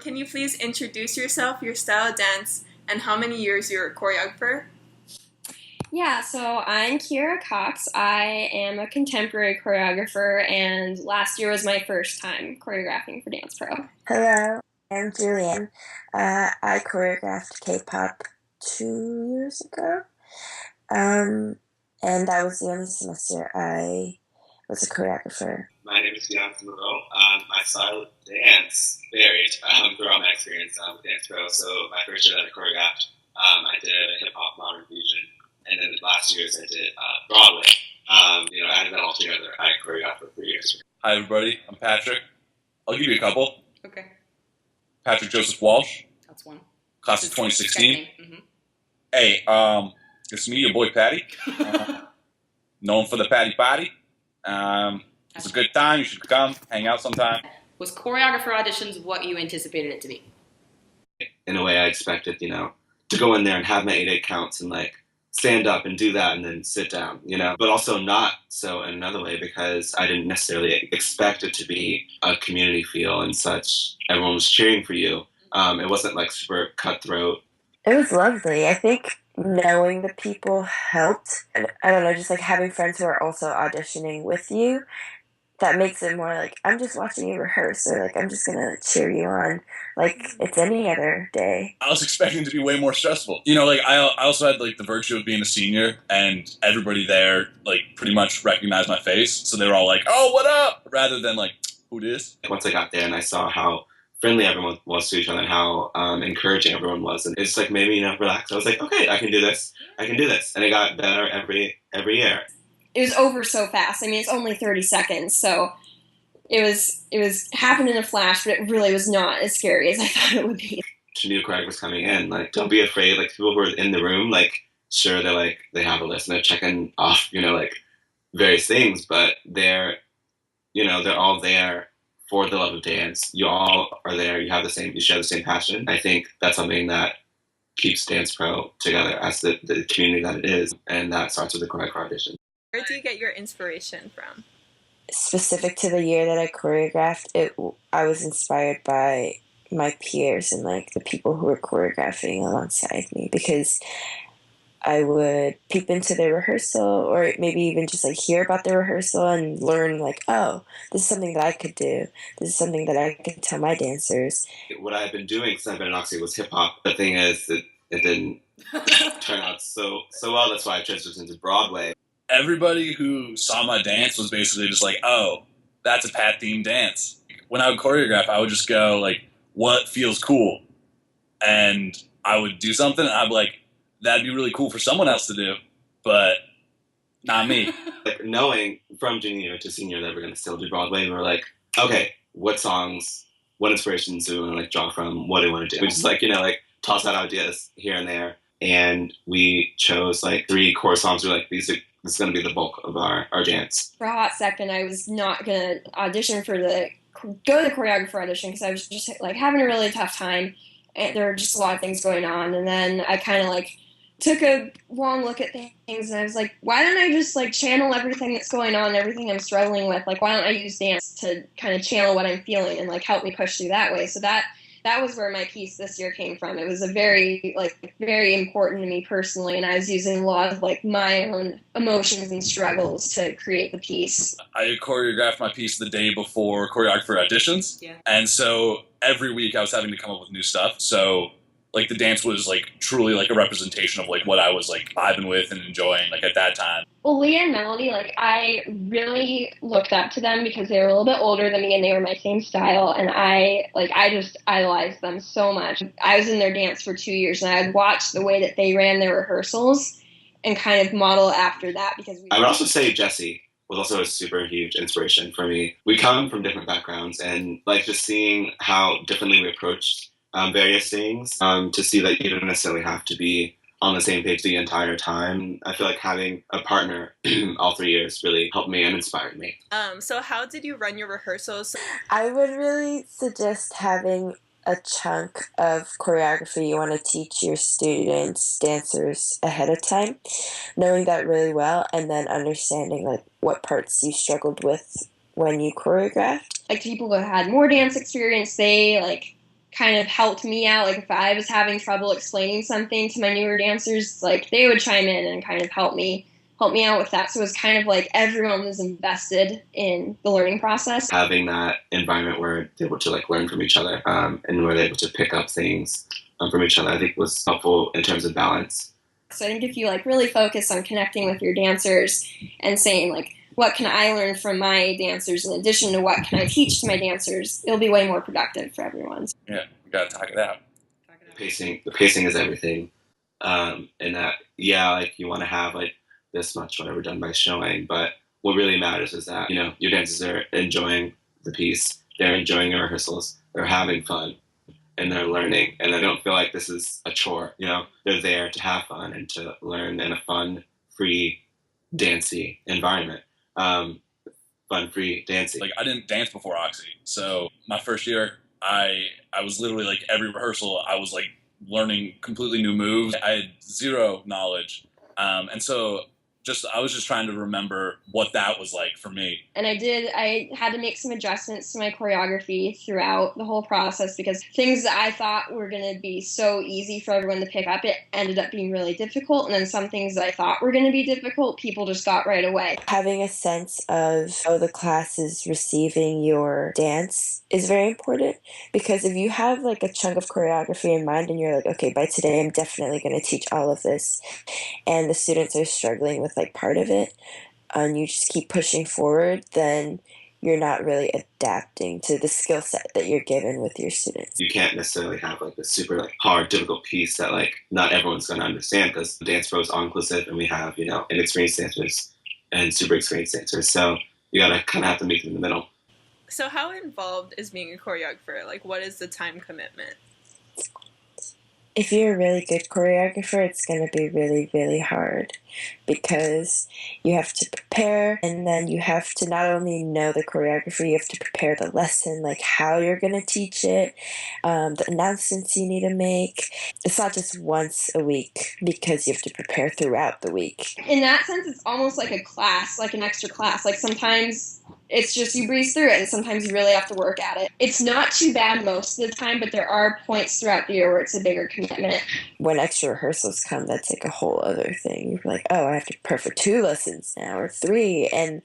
Can you please introduce yourself, your style of dance, and how many years you're a choreographer? Yeah, so I'm Kira Cox. I am a contemporary choreographer, and last year was my first time choreographing for Dance Pro. Hello, I'm Julian. I choreographed K-pop 2 years ago, um, and that was the only semester I was a choreographer. My name is Bianca Moreau. My style of dance varied throughout my experience with Dance Pro. So my first year that I choreographed, I did a hip hop modern fusion, and then the last years I did Broadway. Adding that all together, I choreographed for 3 years. Hi, everybody. I'm Patrick. I'll give you a couple. Okay, Patrick Joseph Walsh, that's one. class of Just 2016. checking. Hey, it's me, your boy Patty. Known for the Patty Potty. It's a good time. You should come, hang out sometime. Was choreographer auditions what you anticipated it to be? In a way, I expected, to go in there and have my 8/8 counts and stand up and do that and then sit down, but also not so in another way because I didn't necessarily expect it to be a community feel and such. Everyone was cheering for you. It wasn't super cutthroat. It was lovely. I think knowing the people helped. And I don't know, just having friends who are also auditioning with you, that makes it more I'm just watching you rehearse, or I'm just gonna cheer you on like it's any other day. I was expecting it to be way more stressful. I also had the virtue of being a senior, and everybody there pretty much recognized my face, so they were all like, "Oh, what up?" rather than "Who dis?" Once I got there and I saw how friendly everyone was to each other and how encouraging everyone was, and it just made me relax. I was like, okay, I can do this. I can do this, and it got better every year. It was over so fast. I mean, it's only 30 seconds, so it was happened in a flash, but it really was not as scary as I thought it would be. To new choreographers coming in, don't be afraid. People who are in the room, sure, they're they have a list and they're checking off, various things, but they're all there for the love of dance. You all are there. You share the same passion. I think that's something that keeps Dance Pro together as the community that it is, and that starts with the choreographer audition. Where do you get your inspiration from? Specific to the year that I choreographed, I was inspired by my peers and the people who were choreographing alongside me, because I would peep into the rehearsal, or maybe even just hear about the rehearsal and learn oh, this is something that I could do. This is something that I could tell my dancers. What I had been doing since I've been in Oxy was hip hop. The thing is that it didn't turn out so well. That's why I transitioned into Broadway. Everybody who saw my dance was basically just oh, that's a Pat themed dance. When I would choreograph, I would just go what feels cool, and I would do something, and I'd be that'd be really cool for someone else to do, but not me. Knowing from junior to senior that we're going to still do Broadway, we were okay, what songs, what inspirations do we want to draw from? What do we want to do? We just toss out ideas here and there, and we chose 3 core songs. We're this is going to be the bulk of our dance. For a hot second, I was not going to audition for go to the choreographer audition because I was just having a really tough time. And there were just a lot of things going on, and then I kind of took a long look at things, and I was why don't I just channel everything that's going on, everything I'm struggling with? Why don't I use dance to kind of channel what I'm feeling and help me push through that way? So that was where my piece this year came from. It was a very very important to me personally, and I was using a lot of my own emotions and struggles to create the piece. I choreographed my piece the day before choreographer auditions, Yeah. And so every week I was having to come up with new stuff. So the dance was truly a representation of what I was vibing with and enjoying at that time. Well, Leah and Melody, I really looked up to them because they were a little bit older than me and they were my same style, and I just idolized them so much. I was in their dance for 2 years, and I'd watch the way that they ran their rehearsals and kind of model after that I would also say Jessie was also a super huge inspiration for me. We come from different backgrounds, and just seeing how differently we approached various things, to see that you don't necessarily have to be on the same page the entire time. I feel having a partner all 3 years really helped me and inspired me. So how did you run your rehearsals? I would really suggest having a chunk of choreography you want to teach your students, dancers, ahead of time, knowing that really well, and then understanding what parts you struggled with when you choreographed. People who had more dance experience, they kind of helped me out. Like if I was having trouble explaining something to my newer dancers, like they would chime in and kind of help me out with that. So it was kind of like everyone was invested in the learning process. Having that environment where they're able to like learn from each other, and where they're able to pick up things from each other, I think was helpful in terms of balance. So I think if you like really focus on connecting with your dancers and saying like, what can I learn from my dancers in addition to what can I teach to my dancers, it'll be way more productive for everyone. Yeah, we gotta talk it out. The pacing is everything. And that, yeah, like you want to have like this much whatever done by showing, but what really matters is that, you know, your dancers are enjoying the piece, they're enjoying your rehearsals, they're having fun, and they're learning. And I don't feel like this is a chore, you know, they're there to have fun and to learn in a fun, free, dancey environment. Fun, free, dancing. Like I didn't dance before Oxy, so my first year, I was literally like every rehearsal, I was like learning completely new moves. I had zero knowledge, and so I was just trying to remember what that was like for me. And I had to make some adjustments to my choreography throughout the whole process because things that I thought were going to be so easy for everyone to pick up, it ended up being really difficult. And then some things that I thought were going to be difficult, people just got right away. Having a sense of how the class is receiving your dance is very important, because if you have like a chunk of choreography in mind and you're like, okay, by today I'm definitely going to teach all of this, and the students are struggling with like part of it, and you just keep pushing forward, then you're not really adapting to the skill set that you're given with your students. You can't necessarily have like a super like hard, difficult piece that like not everyone's going to understand, because dance pro is all inclusive and we have, you know, inexperienced dancers and super experienced dancers. So you got to kind of have to meet them in the middle. So how involved is being a choreographer? Like, what is the time commitment? If you're a really good choreographer, it's going to be really, really hard, because you have to prepare, and then you have to not only know the choreography, you have to prepare the lesson, like how you're going to teach it, the announcements you need to make. It's not just once a week, because you have to prepare throughout the week. In that sense, it's almost like a class, like an extra class. Like sometimes it's just you breeze through it, and sometimes you really have to work at it. It's not too bad most of the time, but there are points throughout the year where it's a bigger commitment. When extra rehearsals come, that's like a whole other thing. You're like, oh, I have to prepare for 2 lessons now, or 3, and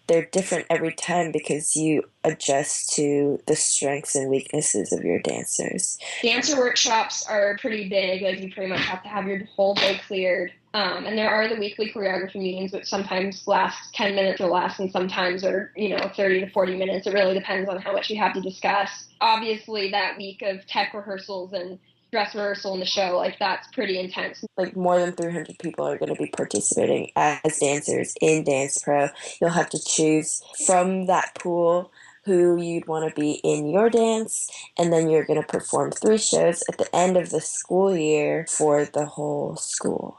they're different every time because you adjust to the strengths and weaknesses of your dancers. Dancer workshops are pretty big. Like you pretty much have to have your whole day cleared. And there are the weekly choreography meetings, which sometimes last 10 minutes or less, and sometimes are, 30 to 40 minutes. It really depends on how much you have to discuss. Obviously, that week of tech rehearsals and dress rehearsal in the show, like that's pretty intense. Like more than 300 people are going to be participating as dancers in Dance Pro. You'll have to choose from that pool who you'd want to be in your dance, and then you're going to perform 3 shows at the end of the school year for the whole school.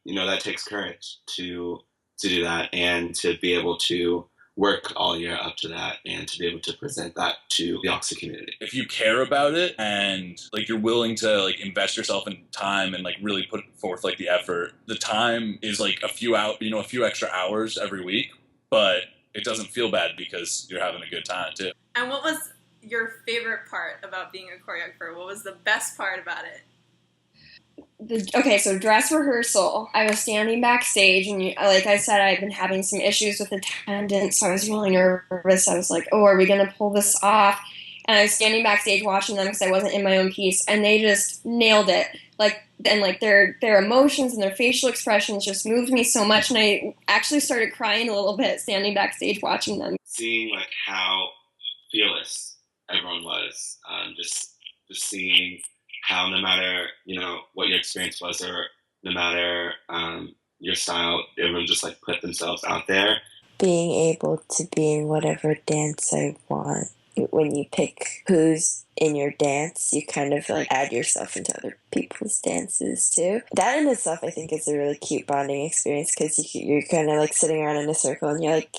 That takes courage to do that, and to be able to work all year up to that, and to be able to present that to the Oxy community. If you care about it and like you're willing to like invest yourself in time and like really put forth like the effort, the time is like a few extra hours every week, but it doesn't feel bad because you're having a good time too. And what was your favorite part about being a choreographer? What was the best part about it? So dress rehearsal, I was standing backstage, and like I said, I've been having some issues with attendance, so I was really nervous. I was like, oh, are we going to pull this off? And I was standing backstage watching them because I wasn't in my own piece, and they just nailed it. Their emotions and their facial expressions just moved me so much, and I actually started crying a little bit standing backstage watching them. Seeing like how fearless everyone was, just seeing how no matter, what your experience was, or no matter your style, everyone just like put themselves out there. Being able to be in whatever dance I want. When you pick who's in your dance, you kind of like add yourself into other people's dances too. That in itself, I think, is a really cute bonding experience, because you're kind of like sitting around in a circle and you're like,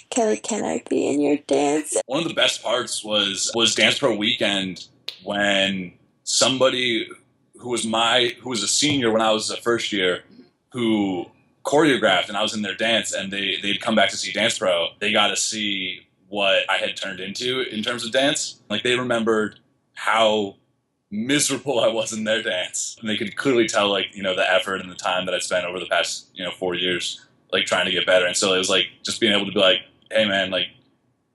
Kelly, can I be in your dance? One of the best parts was Dance Pro weekend, when somebody who was a senior when I was a first year, who choreographed and I was in their dance, and they'd come back to see Dance Pro. They got to see what I had turned into in terms of dance. Like they remembered how miserable I was in their dance. And they could clearly tell, like, you know, the effort and the time that I spent over the past, 4 years, like, trying to get better. And so it was like just being able to be like, hey man, like,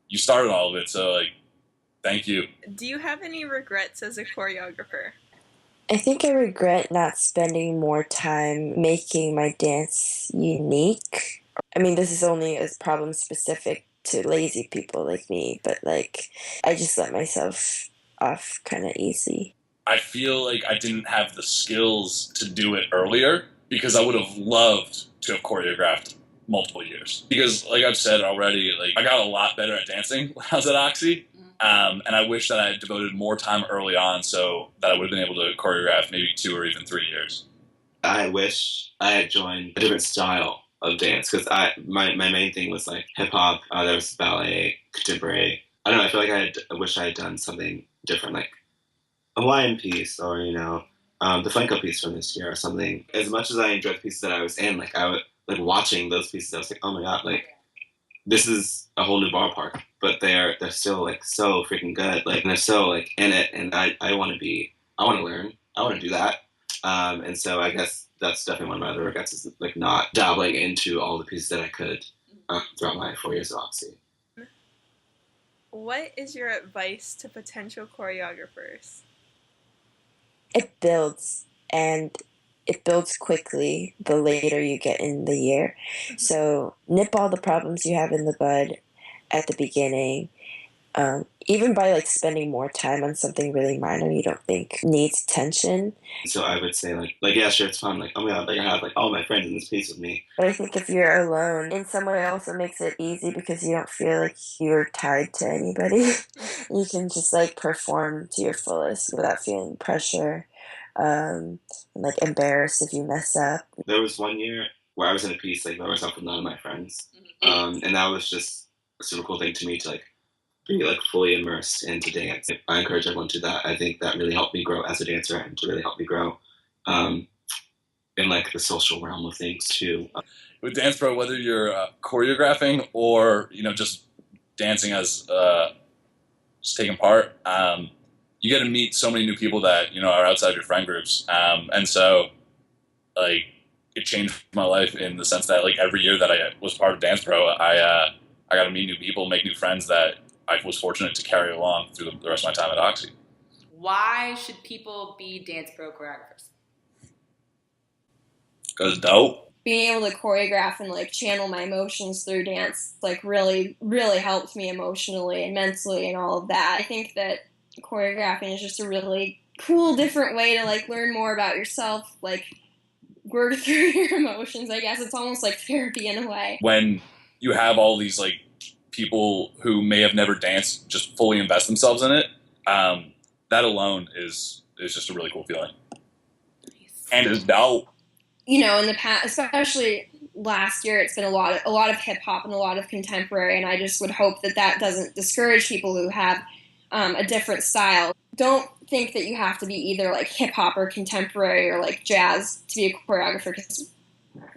you started all of it, so like, thank you. Do you have any regrets as a choreographer? I think I regret not spending more time making my dance unique. I mean, this is only a problem specific to lazy people like me, but like, I just let myself off kind of easy. I feel like I didn't have the skills to do it earlier because I would have loved to have choreographed multiple years. Because, like I've said already, like, I got a lot better at dancing when I was at Oxy. And I wish that I had devoted more time early on so that I would have been able to choreograph maybe 2 or even 3 years. I wish I had joined a different style of dance because my main thing was like hip hop. There was ballet, contemporary. I don't know. I feel like I wish I had done something different, like a Hawaiian piece or the flamenco piece from this year or something. As much as I enjoyed the pieces that I was in, like I would like watching those pieces. I was like, oh my god, like this is a whole new ballpark. But they're still like so freaking good. Like and they're so like in it, and I want to learn. I want to do that. And so I guess that's definitely one of my other regrets is like not dabbling into all the pieces that I could throughout my 4 years of Oxy. What is your advice to potential choreographers? It builds, and it builds quickly the later you get in the year. So nip all the problems you have in the bud at the beginning. Even by like spending more time on something really minor you don't think needs attention. So I would say like yeah, sure, it's fun. Like oh my god, like I have like all my friends in this piece with me. But I think if you're alone, in some way also makes it easy because you don't feel like you're tied to anybody. You can just like perform to your fullest without feeling pressure, and like embarrassed if you mess up. There was one year where I was in a piece like by myself with none of my friends, and that was just a super cool thing to me to like be like fully immersed into dance. I encourage everyone to do that. I think that really helped me grow as a dancer and to really help me grow in like the social realm of things too. With Dance Pro, whether you're choreographing or just dancing as just taking part, you get to meet so many new people that are outside your friend groups, and so like it changed my life in the sense that like every year that I was part of Dance Pro, I got to meet new people, make new friends that I was fortunate to carry along through the rest of my time at Oxy. Why should people be Dance Pro choreographers? Because dope. Being able to choreograph and like channel my emotions through dance like really, really helped me emotionally and mentally and all of that. I think that choreographing is just a really cool, different way to like learn more about yourself, like work through your emotions. I guess it's almost like therapy in a way. When you have all these like people who may have never danced just fully invest themselves in it, that alone is just a really cool feeling. And it's dope. In the past, especially last year, it's been a lot of hip hop and a lot of contemporary, and I just would hope that doesn't discourage people who have a different style. Don't think that you have to be either like hip hop or contemporary or like jazz to be a choreographer, because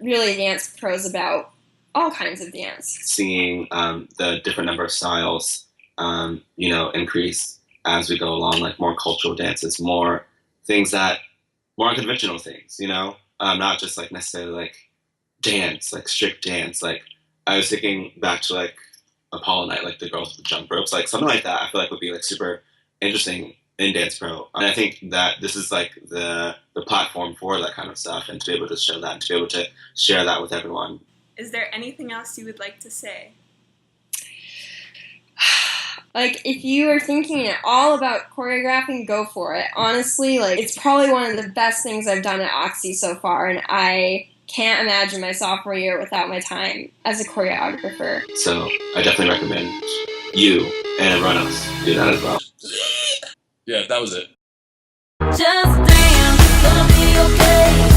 really Dance Pro is about all kinds of dance. Seeing the different number of styles, increase as we go along, like more cultural dances, more unconventional things, not just like necessarily like dance, like strict dance. Like I was thinking back to like Apollo Night, like the girls with the jump ropes, like something like that. I feel like would be like super interesting in Dance Pro, and I think that this is like the platform for that kind of stuff, and to be able to show that, and to be able to share that with everyone. Is there anything else you would like to say? Like, if you are thinking at all about choreographing, go for it. Honestly, like, it's probably one of the best things I've done at Oxy so far, and I can't imagine my sophomore year without my time as a choreographer. So I definitely recommend you and everyone else do that as well. Yeah, that was it. Just dance, gonna be okay.